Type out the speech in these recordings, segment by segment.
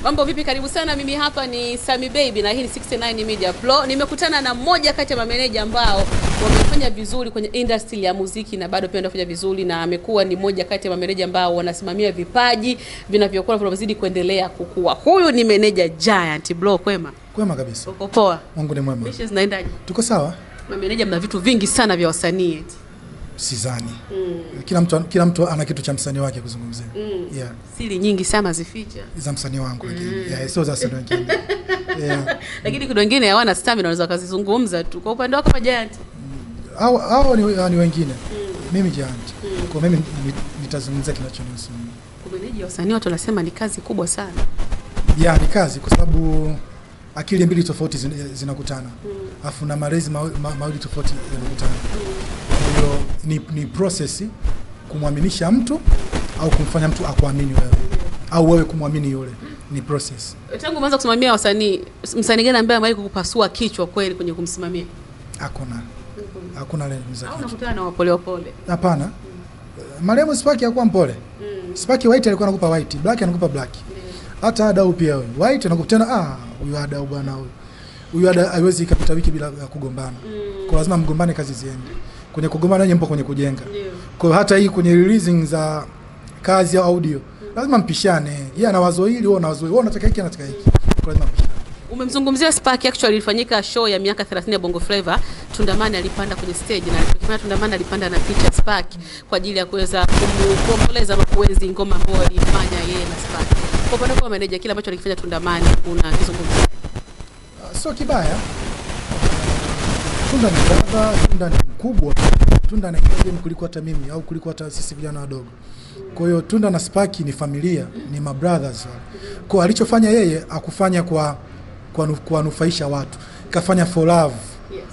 Mambo vipi, karibu sana. Mimi hapa ni Sami Baby na hii ni 69 Media Pro. Nimekutana na mmoja kati ya mameneja ambao wamefanya vizuri kwenye industry ya muziki na bado pia wanafanya vizuri, na amekuwa ni mmoja kati ya mameneja ambao wanasimamia vipaji vinavyokuwa vinazidi kuendelea kukua. Huyu ni meneja Giant. Bro, kwema? Kwema kabisa. Uko poa? Mungu ni mwema. Mishes naendaje? Tuko sawa. Mameneja mna vitu vingi sana vya wasanii eti. Sidhani. Kila mtu ana kitu cha msanii wake kuzungumzia. Yeah. Siri nyingi sana zificha za msanii wangu lakini sio za wasanii wengine. Yeah. Lakini kuna wengine hawana stamina, wanaweza kuzizungumza tu. Kwa upande wako kama Giant? Hao ni wengine. Mimi Giant. Kwa mimi nitazungumzia kinachonihusu. Kumeneja wasanii watu wanasema ni kazi kubwa sana. Yeah, ni kazi kwa sababu akili mbili tofauti zinakutana. Afu na malezi mawili tofauti yanakutana. Hiyo ni process kumwaminisha mtu au kumfanya mtu akuamini wewe au wewe kumwamini yule, ni process. Tangu umeanza kusimamia wasanii, msanii gani ambaye amewahi kukupasua kichwa kweli kwenye kumsimamia? Hakuna leo mzaki. Au unakutana na wapole pole? Hapana. Marehemu Sparky hakuwa mpole. Sparky white alikuwa anakupa white, black anakupa black. Hata Adau pia wewe. White anakutana huyu Adau bwana huyu. Huyu Adau haiwezi ikapita wiki bila kugombana. Kwa lazima mgombane, kazi ziende. Kwenye kugombana nyempo kwenye kujenga. Kwa hata hii kwenye releasing za kazi au audio lazima mpishane. Yeye ana wazo hili, wewe una wazo hili. Wewe unataka hiki, anataka hiki. Kwa lazima mpishane. Umemzungumzia Sparky, actually ilifanyika show ya miaka 30 ya Bongo Flava. Tundamani alipanda kwenye stage na alipofanya Tundamani alipanda na feature Sparky kwa ajili ya kuweza kumwomboleza na kuenzi ngoma ambayo alifanya yeye na Sparky. Kwa upande wa manager, kile ambacho alikifanya Tundamani unakizungumzia? Sio kibaya. Tunda ni baba, Tunda ni mkubwa. Tunda na game kuliko hata mimi au kuliko hata sisi vijana wadogo. Kwa hiyo Tunda na Sparky ni familia, ni my brothers. Kwa alichofanya yeye akufanya kwa nufaisha watu. Kafanya for love. Yes.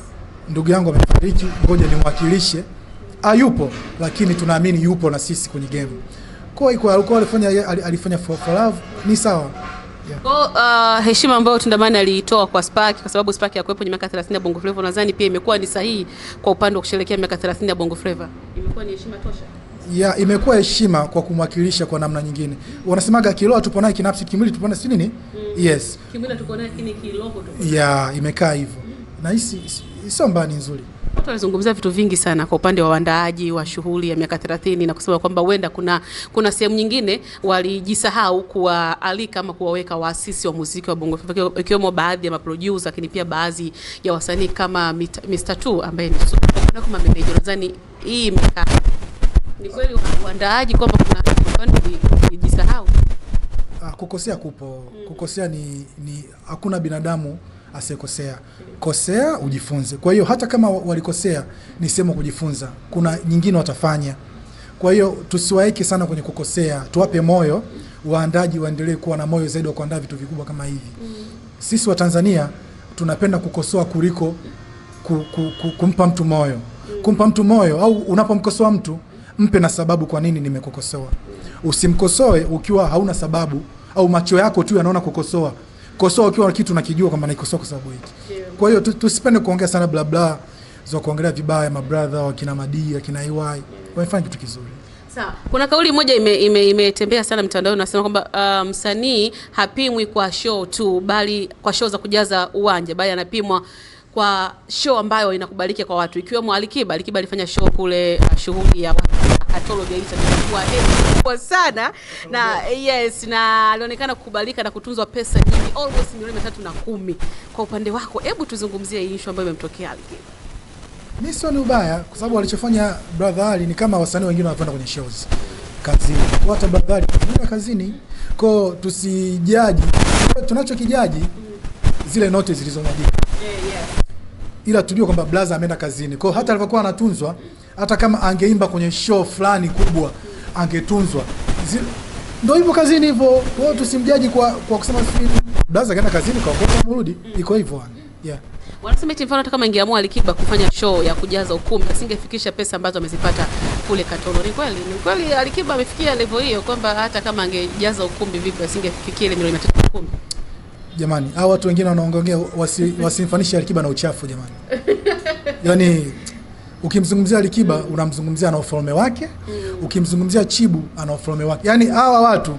Ndugu yangu amefariki, ngoja nimwakilishe. Hayupo, lakini tunaamini yupo na sisi kwenye game. Kwa hiyo alifanya for love, ni sawa. Yeah. Kwa heshima ambayo Tundamani aliitoa kwa Sparky, kwa sababu Sparky hakuepo kwenye miaka 30 ya Bongo Flava, nadhani pia imekuwa ni sahihi kwa upande wa kusherehekea miaka 30 ya Bongo Flava. Imekuwa ni heshima tosha. Yeah, imekuwa heshima kwa kumwakilisha kwa namna nyingine. Wanasemaga kiroho tupo naye, kinafsi kimwili tupo naye, si nini? Yes. Kimwili tuko naye, lakini kiroho tupo. Yeah, imekaa hivyo. Na hisi sio mbaya, ni nzuri. Watu walizungumzia vitu vingi sana kwa upande wa waandaaji wa shughuli ya miaka 30 na kusema kwamba huenda kuna sehemu nyingine walijisahau kuwaalika ama kuwaweka waasisi wa muziki wa Bongo Flava, ikiwemo baadhi ya maproducer, lakini pia baadhi ya wasanii kama Mr. Two ambaye ni kama manager. Nadhani hii imekaa. Ni kweli waandaaji kwamba kuna walijisahau? Kukosea kupo. Kukosea ni hakuna binadamu asekosea. Kosea ujifunze. Kwa hiyo hata kama walikosea ni sehemu kujifunza. Kuna nyingine watafanya. Kwa hiyo tusiwaeke sana kwenye kukosea. Tuwape moyo, waandaji waendelee kuwa na moyo zaidi wa kuandaa vitu vikubwa kama hivi. Sisi wa Tanzania tunapenda kukosoa kuliko kumpa mtu moyo. Kumpa mtu moyo au unapomkosoa mtu, mpe na sababu kwa nini nimekukosoa. Usimkosoe ukiwa hauna sababu au macho yako tu yanaona kukosoa. Kosoa ukiwa kitu unakijua kwamba naikosoa kwa sababu hiki. Kwa hiyo tusipende kuongea sana bla bla za kuongelea vibaya ma brother wa kina Madia, kina EY. Wamefanya kitu kizuri. Sawa. Kuna kauli moja imetembea sana mtandaoni, nasema kwamba msanii hapimwi kwa show tu, bali kwa show za kujaza uwanja, bali anapimwa kwa show ambayo inakubalika kwa watu, ikiwemo Alikiba. Alikiba alifanya show kule shughuli ya watu Katolo Geita, kwa sana na yes, na alionekana kukubalika na kutunzwa pesa nyingi, almost milioni 310. Kwa upande wako, hebu tuzungumzie hii issue ambayo imemtokea Alikiba. Mimi sio ni ubaya, kwa sababu alichofanya brother Ali ni kama wasanii wengine wanapenda kwenye shows kazini. Kwa hata brother Ali anaenda kazini, kwa tusijaji. Tunachokijaji zile note zilizomwagika. Ila tujue kwamba blaza ameenda kazini. Kwa hata alipokuwa anatunzwa, hata kama angeimba kwenye show fulani kubwa, angetunzwa. Ndio hivyo kazini hivyo. Kwa hiyo tusimjaji kwa kusema sisi blaza kaenda kazini kwa mrudi. Iko hivyo. Yeah. Wanasema eti mfano hata kama ingeamua Alikiba kufanya show ya kujaza ukumbi, asingefikisha pesa ambazo amezipata kule Katoro. Ni kweli? Ni kweli Alikiba amefikia level hiyo kwamba hata kama angejaza ukumbi vipi asingefikia ile milioni 310? Jamani, hao watu wengine wanaongea wasimfanishe Alikiba na uchafu jamani. Yaani ukimzungumzia Alikiba unamzungumzia na ufalme wake, ukimzungumzia Chibu ana ufalme wake. Yaani hawa watu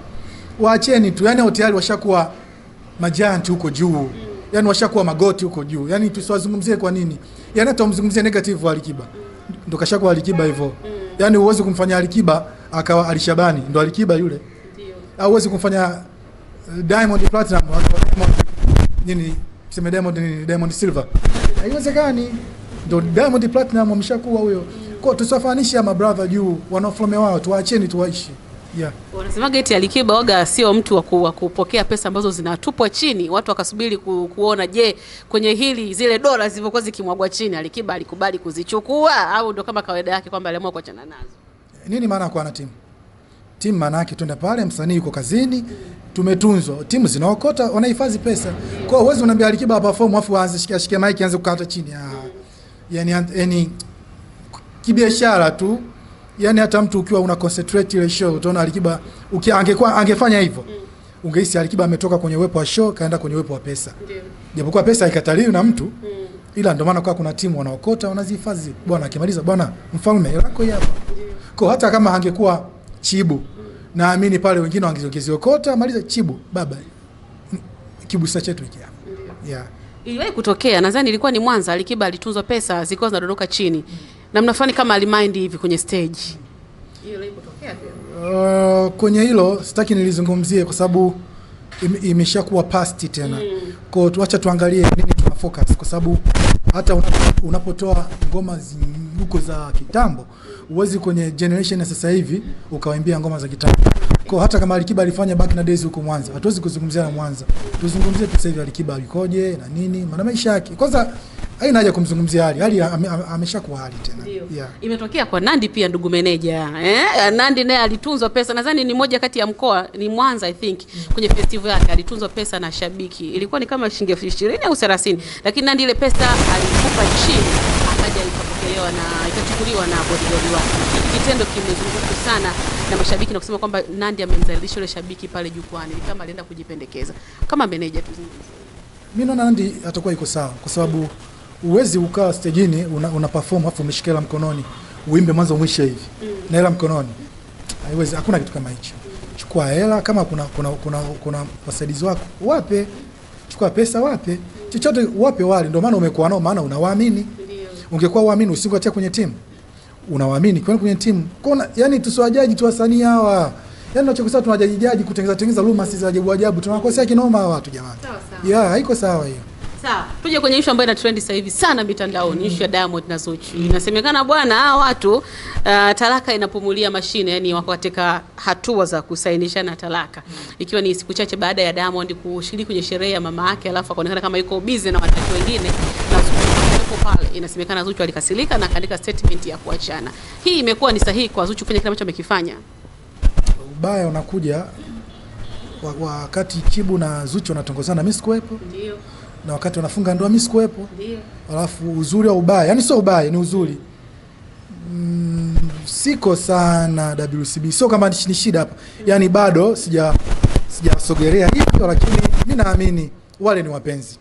waacheni tu, yaani tayari washakuwa majanti huko juu. Yani washakuwa magoti huko juu. Yani tusiwazungumzie kwa nini? Yani hata umzungumzie negative wa Alikiba. Ndo kashakuwa Alikiba hivyo. Yani uweze kumfanya Alikiba akawa Alishabani, ndo Alikiba yule. Ndio. Au uweze kumfanya Diamond Platinum nini? Sema Diamond Silver. Haiwezekani. Ndo Diamond Platinum ameshakuwa huyo. Kwa tusiwafanisha mabrother juu, wanaofome wao tuwaacheni tuwaishi. Yeah. Wanasema geti Alikiba waga sio mtu wa kupokea pesa ambazo zinatupwa chini, watu wakasubiri kuona je, kwenye hili zile dola zilivyokuwa zikimwagwa chini Alikiba alikubali kuzichukua au ndo kama kawaida yake kwamba aliamua kuachana nazo. Nini maana kwa na timu? Timu maana yake twenda pale, msanii yuko kazini, tumetunzwa. Timu zinaokota, wanahifadhi pesa. Kwa hiyo uwezo unaniambia Alikiba perform afu aanze shika mic aanze kukata chini. Yani kibiashara tu. Yani hata mtu ukiwa una concentrate ile show utaona Alikiba angefanya hivyo. Ungehisi Alikiba ametoka kwenye uwepo wa show kaenda kwenye uwepo wa pesa. Ndio. Japokuwa pesa haikataliwi na mtu. Ila ndio maana kwa kuna timu wanaokota wanazihifadhi. Bwana akimaliza bwana mfalme lako hapa. Kwa hata kama angekuwa Chibu naamini pale wengine wangeziokota maliza Chibu baba kibusa chetu hiki hapa. Yeah. Iliwahi kutokea, nadhani ilikuwa ni Mwanza, Alikiba alitunzwa pesa zilikuwa zinadondoka chini. Na mnafani kama alimind hivi kwenye stage. Hiyo iliwahi kutokea pia. Kwenye hilo sitaki nilizungumzie kwa sababu imeshakuwa past tena. Kwa hiyo tuacha tuangalie nini tuna focus kwa sababu hata unapotoa ngoma huko za kitambo uwezi kwenye generation ya sasa hivi ukawaimbia ngoma za kitambo. Kwa hata kama Alikiba alifanya back na days huko Mwanza, hatuwezi kuzungumzia na Mwanza. Tuzungumzie tu sasa hivi Alikiba alikoje na nini, maana maisha yake. Kwanza haina haja kumzungumzia hali ameshakuwa hali tena. Yeah. Imetokea kwa Nandi pia ndugu meneja. Nandi naye alitunzwa pesa. Nadhani ni moja kati ya mkoa ni Mwanza I think. Kwenye festival yake alitunzwa pesa na shabiki. Ilikuwa ni kama shilingi 20 au 30. Lakini Nandi ile pesa alikupa chini akaja ikapokelewa na ikachukuliwa na bodyguard wake. Kitendo kimezunguka sana na mashabiki na kusema kwamba Nandi amemzalisha yule shabiki pale jukwani kama alienda kujipendekeza. Kama meneja tu. Mimi naona Nandi atakuwa iko sawa kwa sababu uwezi ukaa stage-ni una perform afu umeshikela mkononi uimbe mwanzo mwisho hivi na hela mkononi. Haiwezi, hakuna kitu kama hicho. Chukua hela kama kuna wasaidizi wako wape, chukua pesa wape, chochote wape wale, ndio maana umekuwa nao, maana unawaamini. Ungekuwa uamini usingetia kwenye timu. Unawaamini kwenye timu. Kwa yani tusiwajaji tu wasanii hawa. Yani tunachokosea tunajaji kutengeneza rumors za ajabu. Tunakosea kinoma hawa watu jamani. Sawa. Yeah, haiko sawa hiyo. Sawa. Tuje kwenye issue ambayo ina trend sasa hivi sana mitandaoni, issue ya Diamond na Zuchu. Inasemekana bwana hawa watu talaka inapumulia mashine, yani wako katika hatua za kusainishana talaka. Ikiwa ni siku chache baada ya Diamond kushiriki kwenye sherehe ya mama yake alafu akaonekana kama yuko busy na watu wengine na Zuchu pale. Inasemekana Zuchu alikasirika na kaandika statement ya kuachana. Hii imekuwa ni sahihi kwa Zuchu kufanya kile ambacho amekifanya? Ubaya unakuja wakati Chibu na Zuchu wanatongozana, mimi sikuwepo. Ndio. Na wakati wanafunga ndoa mimi sikuwepo. Ndio. Alafu uzuri au ubaya, yani sio ubaya, ni uzuri. Siko sana WCB. Sio kama ni shida hapa. Yani bado sijasogelea hivyo, lakini mimi naamini wale ni wapenzi.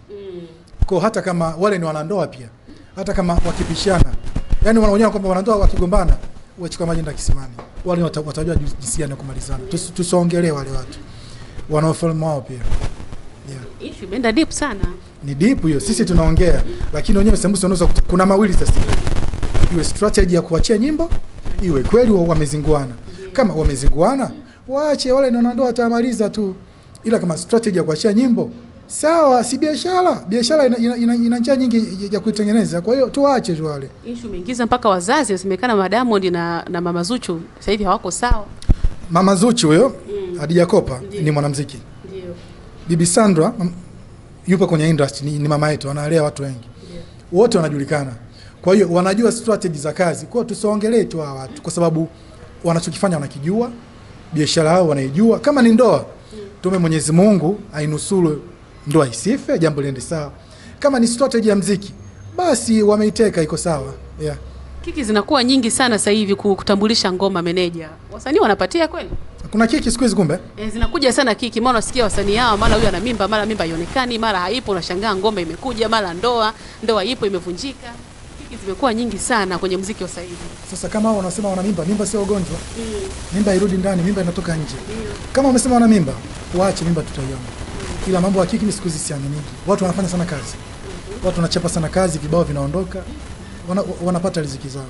Kwa hata kama wale ni wanandoa pia. Hata kama wakipishana. Yani wanaonyesha kwamba wanandoa wakigombana, wachukua maji ndani kisimani. Wale watajua jinsi gani kumalizana. Tusiongelee wale watu. Wanaofilm wao pia. Yeah. Issue imeenda deep sana. Ni deep hiyo. Sisi tunaongea, lakini wenyewe sembusi wanaweza kuna mawili sasa. Iwe strategy ya kuachia nyimbo, iwe kweli wamezinguana. Kama wamezinguana, waache wale ndio ndio watamaliza tu. Ila kama strategy ya kuachia nyimbo, sawa, si biashara. Biashara ina njia nyingi ya kuitengeneza. Kwa hiyo tuache tu wale. Issue imeingiza mpaka wazazi, wasemekana Diamond na Mama Zuchu sasa hivi hawako sawa. Mama Zuchu huyo, Hadija Kopa ni mwanamuziki. Ndio. Bibi Sandra yupo kwenye industry, ni mama yetu, analea watu wengi. Wote wanajulikana. Kwa hiyo wanajua strategy za kazi. Kwa hiyo tusiongelee tu hawa watu kwa sababu wanachokifanya wanakijua, biashara yao wanaijua. Kama ni ndoa, tume Mwenyezi Mungu ainusuru ndoa isife, jambo liende sawa. Kama ni strategy ya muziki, basi wameiteka iko sawa. Yeah. Kiki zinakuwa nyingi sana sasa hivi kutambulisha ngoma meneja. Wasanii wanapatia kweli? Kuna kiki siku hizi kumbe? Zinakuja sana kiki. Maana unasikia wasanii hao, mara huyu ana mimba, mara mimba haionekani, mara haipo, unashangaa ngoma imekuja, mara ndoa ipo imevunjika. Kiki zimekuwa nyingi sana kwenye muziki wa sasa hivi. Sasa kama wao wanasema wana mimba sio ugonjwa. Mimba irudi ndani, mimba inatoka nje. Kama wamesema wana mimba, waache mimba tutaiona. ila mambo ya kiki siku hizi siaminiki. Watu wanafanya sana kazi, watu wanachapa sana kazi, vibao vinaondoka, wanapata riziki zao.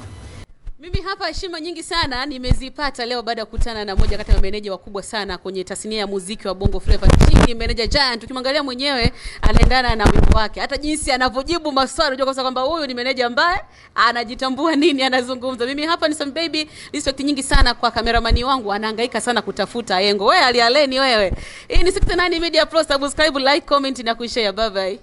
Mimi hapa heshima nyingi sana nimezipata leo baada ya kukutana na moja kati ya meneja wakubwa sana kwenye tasnia ya muziki wa Bongo Flava nchini, meneja Giant. Ukimwangalia mwenyewe anaendana na wimbo wake, hata jinsi anavyojibu maswali unajua kwamba huyu ni meneja ambaye anajitambua nini anazungumza. Mimi hapa ni Sam Baby, respect nyingi sana kwa kameramani wangu, anahangaika sana kutafuta yengo. Wewe alialeni wewe. Hii ni 69 Media Pro, subscribe, like, comment na kushare. Bye bye.